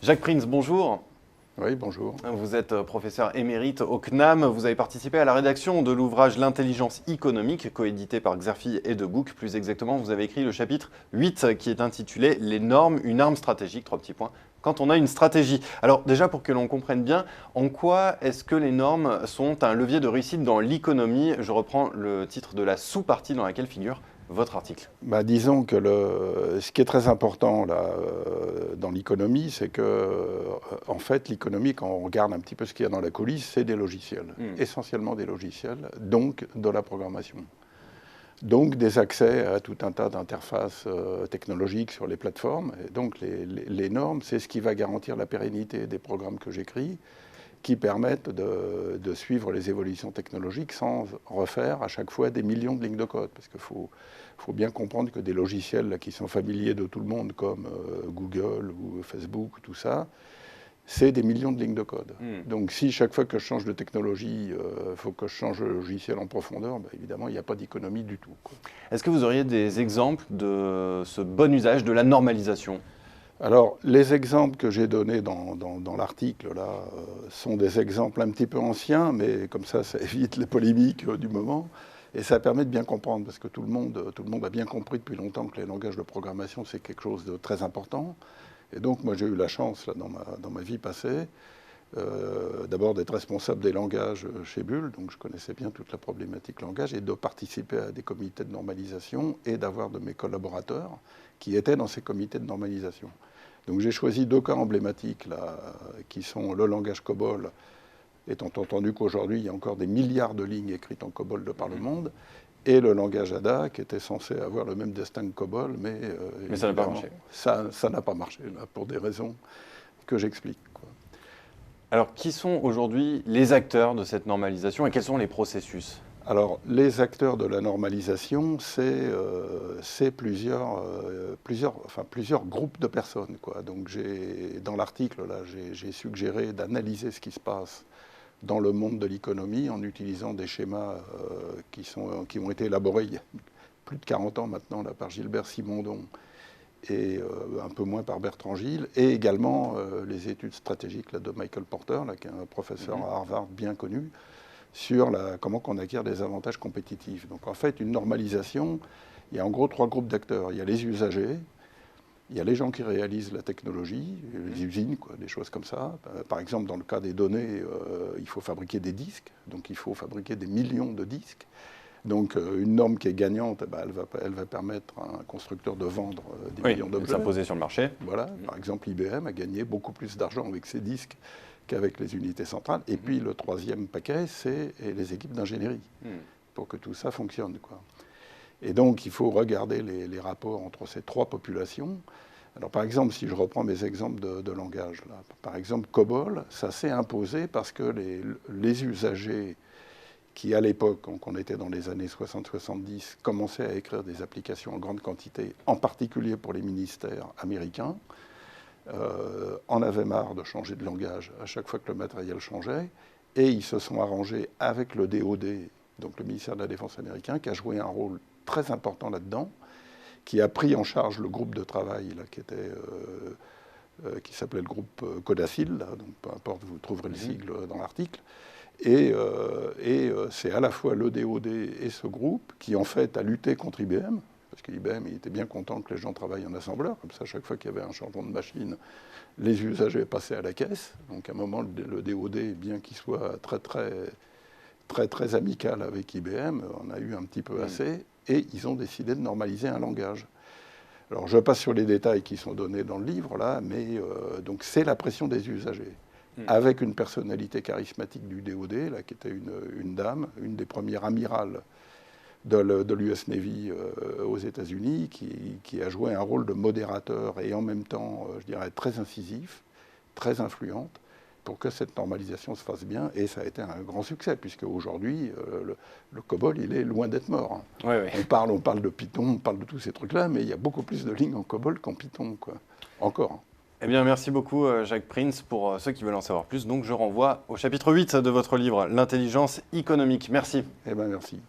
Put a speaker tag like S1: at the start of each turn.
S1: Jacques Prince, bonjour.
S2: Oui, bonjour.
S1: Vous êtes professeur émérite au CNAM. Vous avez participé à la rédaction de l'ouvrage L'intelligence économique, coédité par Xerfi et De Book. Plus exactement, vous avez écrit le chapitre 8 qui est intitulé « Les normes, une arme stratégique », 3 petits points, quand on a une stratégie. Alors déjà, pour que l'on comprenne bien, en quoi est-ce que les normes sont un levier de réussite dans l'économie? Je reprends le titre de la sous-partie dans laquelle figure votre article.
S2: Disons que ce qui est très important là, dans l'économie, c'est que, en fait, l'économie, quand on regarde un petit peu ce qu'il y a dans la coulisse, c'est des logiciels, essentiellement des logiciels, donc de la programmation. Donc des accès à tout un tas d'interfaces technologiques sur les plateformes. Et donc les normes, c'est ce qui va garantir la pérennité des programmes que j'écris, qui permettent de suivre les évolutions technologiques sans refaire à chaque fois des millions de lignes de code. Parce qu'il faut bien comprendre que des logiciels là, qui sont familiers de tout le monde, comme Google ou Facebook, tout ça, c'est des millions de lignes de code. Donc si chaque fois que je change de technologie, il faut que je change le logiciel en profondeur, évidemment, il n'y a pas d'économie du tout.
S1: Est-ce que vous auriez des exemples de ce bon usage de la normalisation ?
S2: Alors, les exemples que j'ai donnés dans l'article, là, sont des exemples un petit peu anciens, mais comme ça évite les polémiques du moment. Et ça permet de bien comprendre, parce que tout le monde a bien compris depuis longtemps que les langages de programmation, c'est quelque chose de très important. Et donc, moi, j'ai eu la chance, là, dans ma vie passée, d'abord d'être responsable des langages chez Bull, donc je connaissais bien toute la problématique langage, et de participer à des comités de normalisation et d'avoir de mes collaborateurs qui étaient dans ces comités de normalisation. Donc j'ai choisi deux cas emblématiques, là, qui sont le langage COBOL, étant entendu qu'aujourd'hui, il y a encore des milliards de lignes écrites en COBOL de par le monde, et le langage ADA, qui était censé avoir le même destin que COBOL, mais
S1: ça n'a pas marché.
S2: Ça n'a pas marché, là, pour des raisons que j'explique.
S1: Alors, qui sont aujourd'hui les acteurs de cette normalisation et quels sont les processus ?
S2: Alors, les acteurs de la normalisation, c'est plusieurs groupes de personnes, quoi. Donc, dans l'article, là, j'ai suggéré d'analyser ce qui se passe dans le monde de l'économie en utilisant des schémas qui ont été élaborés il y a plus de 40 ans maintenant là, par Gilbert Simondon et un peu moins par Bertrand Gilles, et également les études stratégiques là, de Michael Porter, là, qui est un professeur à Harvard bien connu, sur comment on acquiert des avantages compétitifs. Donc en fait, une normalisation, il y a en gros trois groupes d'acteurs. Il y a les usagers, il y a les gens qui réalisent la technologie, les usines, quoi, des choses comme ça. Par exemple, dans le cas des données, il faut fabriquer des disques, donc il faut fabriquer des millions de disques. Donc une norme qui est gagnante, elle va permettre à un constructeur de vendre des millions d'objets.
S1: S'imposer sur le marché.
S2: Voilà. Par exemple, IBM a gagné beaucoup plus d'argent avec ses disques qu'avec les unités centrales. Et puis le troisième paquet, c'est les équipes d'ingénierie, pour que tout ça fonctionne, quoi. Et donc il faut regarder les rapports entre ces trois populations. Alors par exemple, si je reprends mes exemples de langage, là, par exemple COBOL, ça s'est imposé parce que les usagers qui, à l'époque, quand on était dans les années 60-70, commençaient à écrire des applications en grande quantité, en particulier pour les ministères américains, en avaient marre de changer de langage à chaque fois que le matériel changeait, et ils se sont arrangés avec le DoD, donc le ministère de la Défense américain, qui a joué un rôle très important là-dedans, qui a pris en charge le groupe de travail là, qui s'appelait le groupe CODACIL, là, donc peu importe, vous trouverez le sigle dans l'article. Et c'est à la fois le DoD et ce groupe qui, en fait, a lutté contre IBM, parce qu'IBM était bien content que les gens travaillent en assembleur, comme ça, à chaque fois qu'il y avait un changement de machine, les usagers passaient à la caisse. Donc, à un moment, le DoD, bien qu'il soit très amical avec IBM, on a eu un petit peu assez, et ils ont décidé de normaliser un langage. Alors, je passe sur les détails qui sont donnés dans le livre, là, mais donc c'est la pression des usagers. Avec une personnalité charismatique du DoD, là, qui était une dame, une des premières amirales de l'US Navy aux États-Unis, qui a joué un rôle de modérateur et en même temps, je dirais, très incisif, très influente, pour que cette normalisation se fasse bien. Et ça a été un grand succès, puisque aujourd'hui, le COBOL, il est loin d'être mort.
S1: Oui, oui.
S2: On parle de Python, on parle de tous ces trucs-là, mais il y a beaucoup plus de lignes en COBOL qu'en Python, quoi. Encore.
S1: Eh bien, merci beaucoup, Jacques Prince. Pour ceux qui veulent en savoir plus, donc je renvoie au chapitre 8 de votre livre, L'intelligence économique. Merci.
S2: Eh bien, merci.